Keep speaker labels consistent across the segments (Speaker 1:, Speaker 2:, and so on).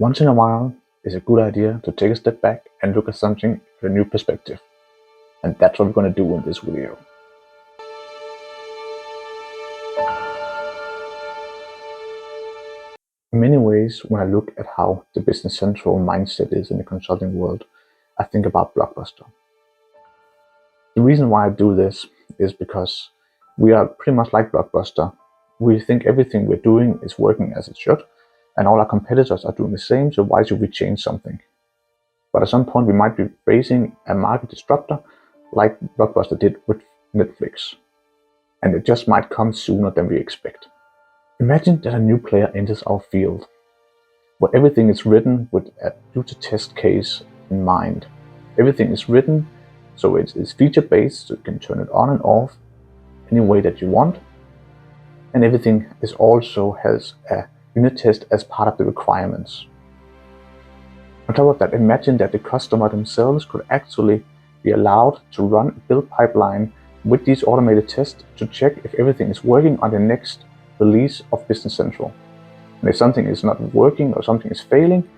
Speaker 1: Once in a while, it's a good idea to take a step back and look at something from a new perspective. And that's what we're going to do in this video. In many ways, when I look at how the Business Central mindset is in the consulting world, I think about Blockbuster. The reason why I do this is because we are pretty much like Blockbuster. We think everything we're doing is working as it should, and all our competitors are doing the same, so why should we change something? But at some point we might be facing a market disruptor like Blockbuster did with Netflix. And it just might come sooner than we expect. Imagine that a new player enters our field, where everything is written with a user test case in mind. Everything is written so it is feature-based, so you can turn it on and off any way that you want. And everything is also has a unit test as part of the requirements. On top of that, imagine that the customer themselves could actually be allowed to run a build pipeline with these automated tests to check if everything is working on the next release of Business Central. And if something is not working or something is failing,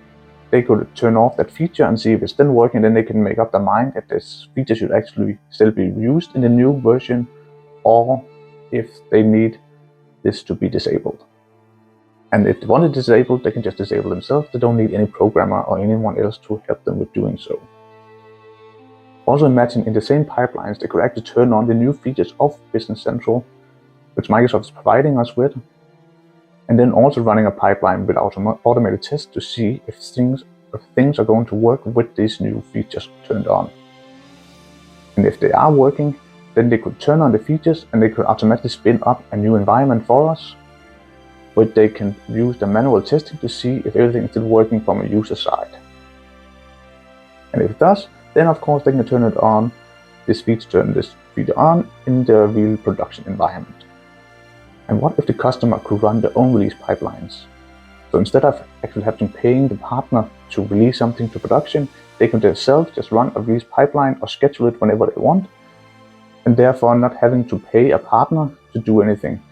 Speaker 1: they could turn off that feature and see if it's still working. Then they can make up their mind if this feature should actually still be used in the new version, or if they need this to be disabled. And if they want it disabled, they can just disable themselves. They don't need any programmer or anyone else to help them with doing so. Also imagine in the same pipelines, they could actually turn on the new features of Business Central, which Microsoft is providing us with, and then also running a pipeline with automated tests to see if things are going to work with these new features turned on. And if they are working, then they could turn on the features and they could automatically spin up a new environment for us, where they can use the manual testing to see if everything is still working from a user side. And if it does, then of course they can turn it on, turn this feature on in the real production environment. And what if the customer could run their own release pipelines? So instead of actually having paying the partner to release something to production, they can themselves just run a release pipeline or schedule it whenever they want, and therefore not having to pay a partner to do anything.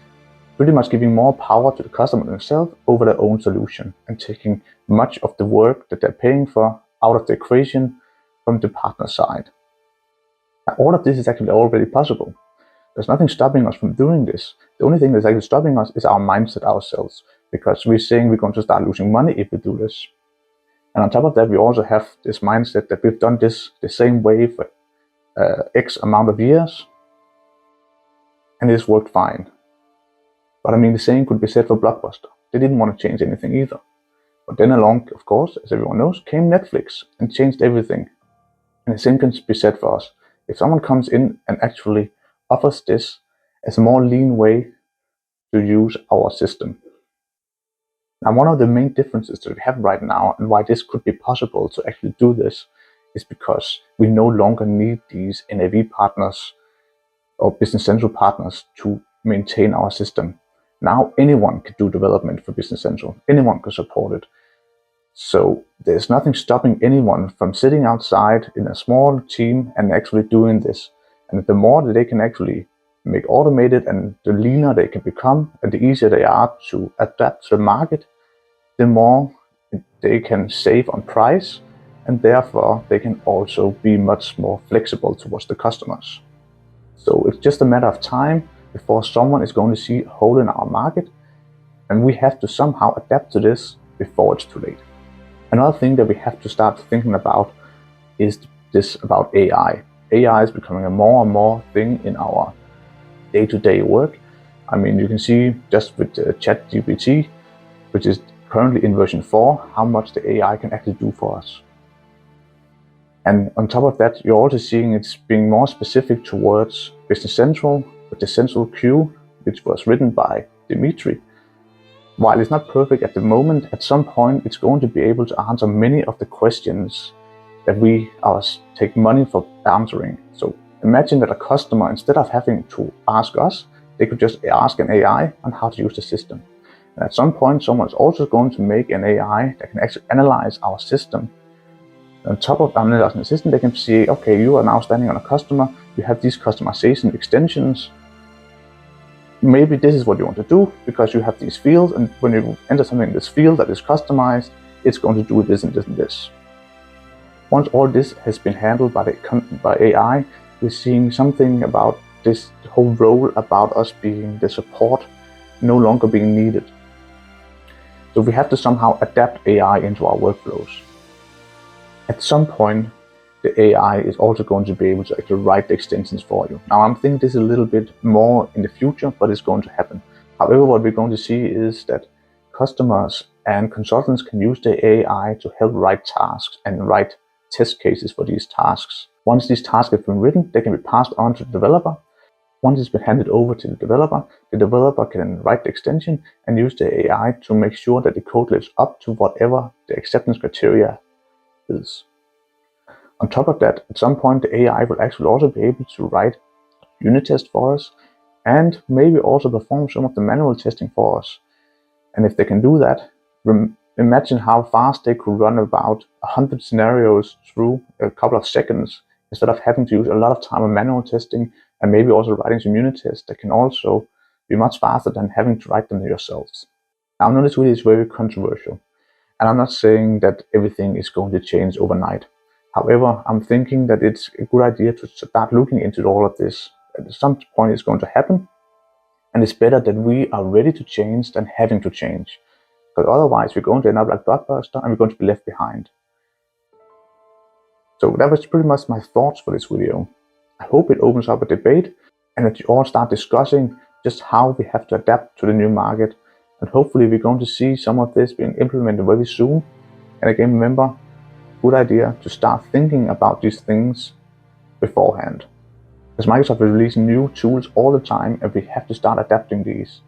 Speaker 1: Pretty much giving more power to the customer themselves over their own solution and taking much of the work that they're paying for out of the equation from the partner side. Now, all of this is actually already possible. There's nothing stopping us from doing this. The only thing that's actually stopping us is our mindset ourselves, because we're saying we're going to start losing money if we do this. And on top of that, we also have this mindset that we've done this the same way for X amount of years, and it's worked fine. But I mean, the same could be said for Blockbuster. They didn't want to change anything either. But then along, of course, as everyone knows, came Netflix and changed everything. And the same can be said for us. If someone comes in and actually offers this as a more lean way to use our system. Now, one of the main differences that we have right now and why this could be possible to actually do this is because we no longer need these NAV partners or Business Central partners to maintain our system. Now anyone can do development for Business Central. Anyone can support it. So there's nothing stopping anyone from sitting outside in a small team and actually doing this. And the more that they can actually make automated and the leaner they can become and the easier they are to adapt to the market, the more they can save on price, and therefore they can also be much more flexible towards the customers. So it's just a matter of time before someone is going to see a hole in our market, and we have to somehow adapt to this before it's too late. Another thing that we have to start thinking about is this about AI. AI is becoming a more and more thing in our day-to-day work. I mean, you can see just with ChatGPT, which is currently in version 4, how much the AI can actually do for us. And on top of that, you're also seeing it's being more specific towards Business Central with the Central Queue, which was written by Dimitri. While it's not perfect at the moment, at some point it's going to be able to answer many of the questions that we take money for answering. So imagine that a customer, instead of having to ask us, they could just ask an AI on how to use the system. And at some point, someone's also going to make an AI that can actually analyze our system. On top of analyzing the system, they can see, okay, you are now standing on a customer, you have these customization extensions. Maybe this is what you want to do because you have these fields, and when you enter something in this field that is customized, it's going to do this and this and this. Once all this has been handled by AI, we're seeing something about this whole role about us being the support no longer being needed. So we have to somehow adapt AI into our workflows. At some point, the AI is also going to be able to actually write the extensions for you. Now, I'm thinking this is a little bit more in the future, but it's going to happen. However, what we're going to see is that customers and consultants can use the AI to help write tasks and write test cases for these tasks. Once these tasks have been written, they can be passed on to the developer. Once it's been handed over to the developer can write the extension and use the AI to make sure that the code lives up to whatever the acceptance criteria is. On top of that, at some point, the AI will actually also be able to write unit tests for us and maybe also perform some of the manual testing for us. And if they can do that, imagine how fast they could run about 100 scenarios through a couple of seconds instead of having to use a lot of time on manual testing and maybe also writing some unit tests that can also be much faster than having to write them yourselves. Now, I know this video is very controversial, and I'm not saying that everything is going to change overnight. However, I'm thinking that it's a good idea to start looking into all of this. At some point it's going to happen, and it's better that we are ready to change than having to change. Because otherwise we're going to end up like Blockbuster and we're going to be left behind. So that was pretty much my thoughts for this video. I hope it opens up a debate and that you all start discussing just how we have to adapt to the new market. And hopefully we're going to see some of this being implemented very soon. And again, remember, good idea to start thinking about these things beforehand. Because Microsoft is releasing new tools all the time and we have to start adapting these.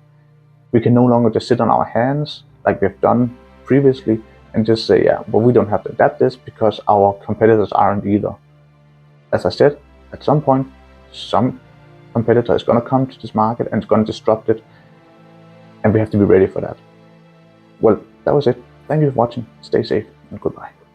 Speaker 1: We can no longer just sit on our hands like we've done previously and just say, yeah, but we don't have to adapt this because our competitors aren't either. As I said, at some point, some competitor is going to come to this market and it's going to disrupt it, and we have to be ready for that. Well, that was it. Thank you for watching. Stay safe and goodbye.